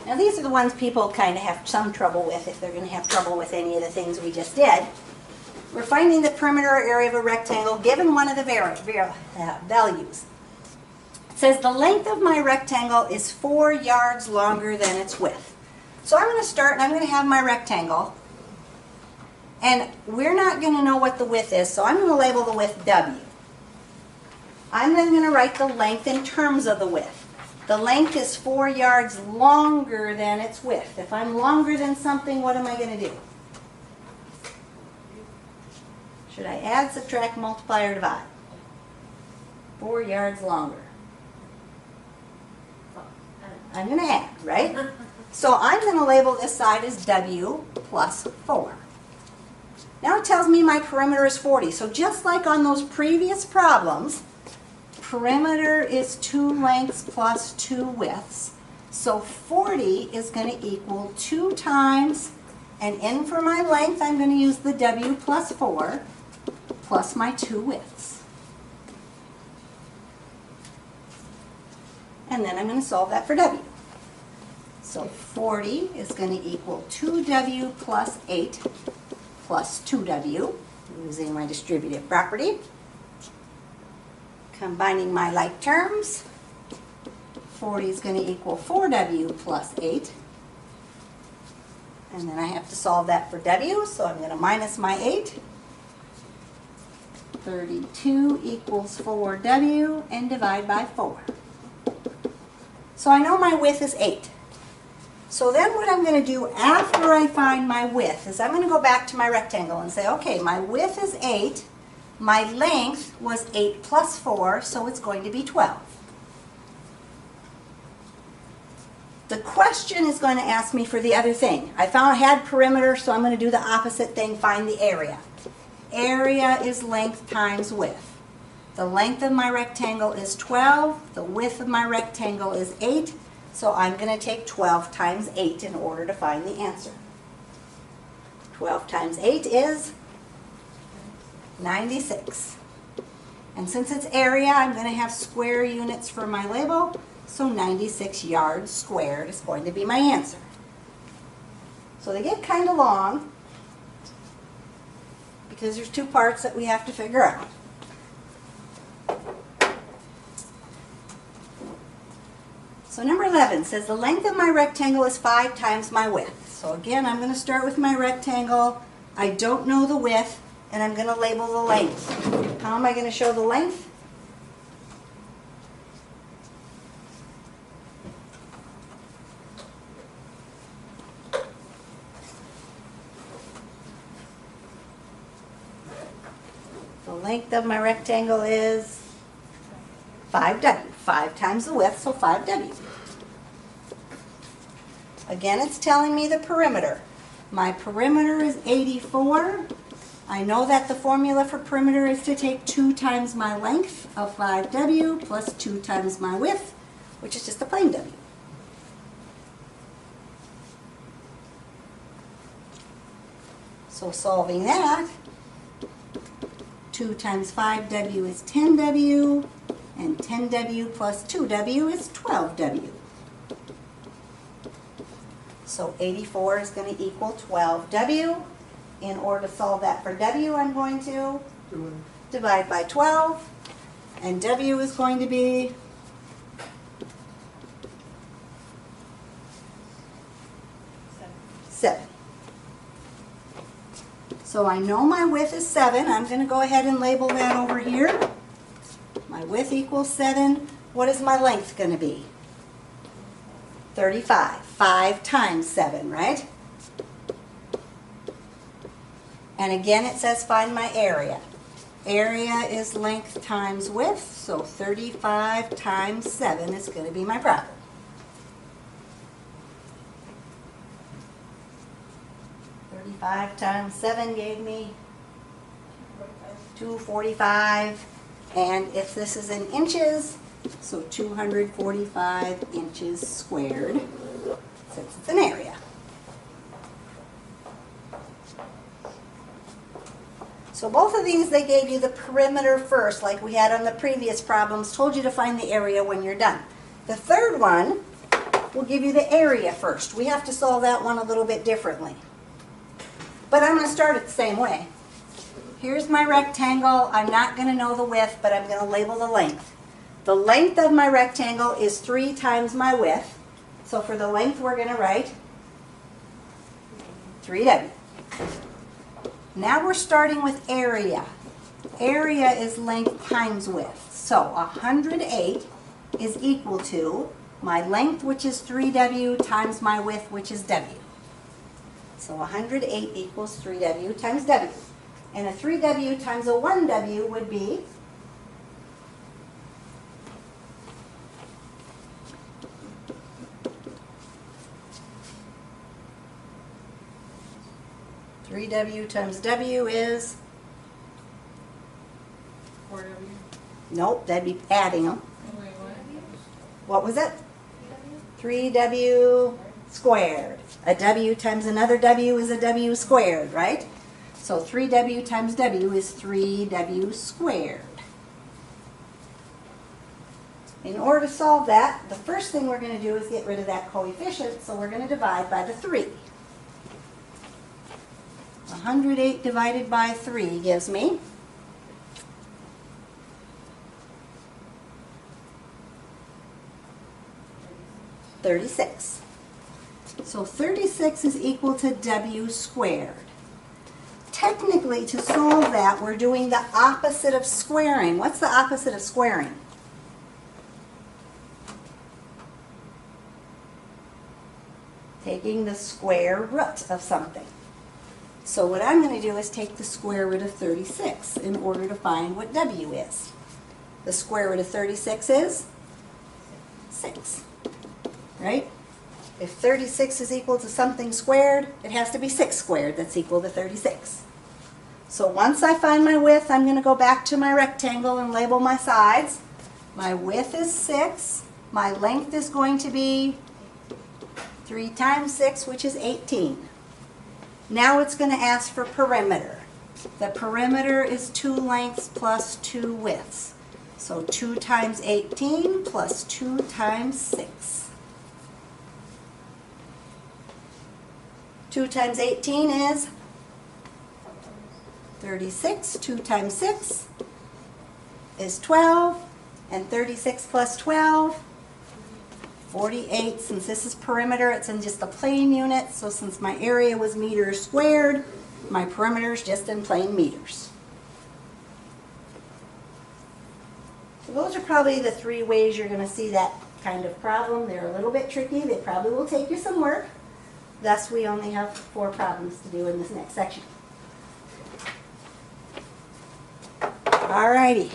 Now these are the ones people kind of have some trouble with if they're going to have trouble with any of the things we just did. We're finding the perimeter or area of a rectangle given one of the values. It says the length of my rectangle is 4 yards longer than its width. So I'm going to start and I'm going to have my rectangle. And we're not going to know what the width is, so I'm going to label the width W. I'm then going to write the length in terms of the width. The length is 4 yards longer than its width. If I'm longer than something, what am I going to do? Should I add, subtract, multiply, or divide? 4 yards longer. I'm going to add, right? So I'm going to label this side as W plus 4. Now it tells me my perimeter is 40. So just like on those previous problems, perimeter is 2 lengths plus 2 widths. So 40 is going to equal 2 times, and in for my length, I'm going to use the W plus 4 plus my 2 widths. And then I'm going to solve that for W. So 40 is going to equal 2W plus 8 plus 2W, using my distributive property. Combining my like terms, 40 is going to equal 4W plus 8. And then I have to solve that for W, so I'm going to minus my 8. 32 equals 4W, and divide by 4. So I know my width is 8. So then what I'm going to do after I find my width is I'm going to go back to my rectangle and say, okay, my width is 8. My length was 8 plus 4, so it's going to be 12. The question is going to ask me for the other thing. I had perimeter, so I'm going to do the opposite thing, find the area. Area is length times width. The length of my rectangle is 12. The width of my rectangle is 8. So I'm going to take 12 times 8 in order to find the answer. 12 times 8 is 96. And since it's area, I'm going to have square units for my label. So 96 yards squared is going to be my answer. So they get kind of long because there's 2 parts that we have to figure out. So number 11 says the length of my rectangle is 5 times my width. So again, I'm going to start with my rectangle. I don't know the width, and I'm going to label the length. How am I going to show the length? The length of my rectangle is 5W. 5 times the width, so 5W. Again, it's telling me the perimeter. My perimeter is 84. I know that the formula for perimeter is to take 2 times my length of 5W plus 2 times my width, which is just a plain W. So solving that, 2 times 5W is 10W, and 10W plus 2W is 12W. So 84 is going to equal 12W. In order to solve that for W, I'm going to divide by 12. And W is going to be 7. So I know my width is 7. I'm going to go ahead and label that over here. My width equals 7. What is my length going to be? 35. 5 times 7, right? And again, it says find my area. Area is length times width, so 35 times 7 is going to be my problem. Five times 7 gave me 245, and if this is in inches, so 245 inches squared, since it's an area. So both of these, they gave you the perimeter first, like we had on the previous problems, told you to find the area when you're done. The third one We'll give you the area first. We have to solve that one a little bit differently. But I'm going to start it the same way. Here's my rectangle. I'm not going to know the width, but I'm going to label the length. The length of my rectangle is 3 times my width. So for the length, we're going to write 3W. Now we're starting with area. Area is length times width. So 108 is equal to my length, which is 3W, times my width, which is W. So 108 equals 3W times W. And a 3W times a 1W would be 3W times W is 4W. Nope, that'd be adding them. Wait, What was it? 3W squared. A W times another W is a W squared, right? So 3W times W is 3W squared. In order to solve that, the first thing we're going to do is get rid of that coefficient, so we're going to divide by the 3. 108 divided by 3 gives me 36. So 36 is equal to W squared. Technically, to solve that, we're doing the opposite of squaring. What's the opposite of squaring? Taking the square root of something. So what I'm going to do is take the square root of 36 in order to find what W is. The square root of 36 is 6, right? If 36 is equal to something squared, it has to be 6 squared that's equal to 36. So once I find my width, I'm going to go back to my rectangle and label my sides. My width is 6. My length is going to be 3 times 6, which is 18. Now it's going to ask for perimeter. The perimeter is 2 lengths plus 2 widths. So 2 times 18 plus 2 times 6. 2 times 18 is 36. 2 times 6 is 12. And 36 plus 12, 48. Since this is perimeter, it's in just a plain unit. So since my area was meters squared, my perimeter is just in plain meters. So those are probably the 3 ways you're going to see that kind of problem. They're a little bit tricky. They probably will take you some work. Thus, we only have 4 problems to do in this next section. Alrighty.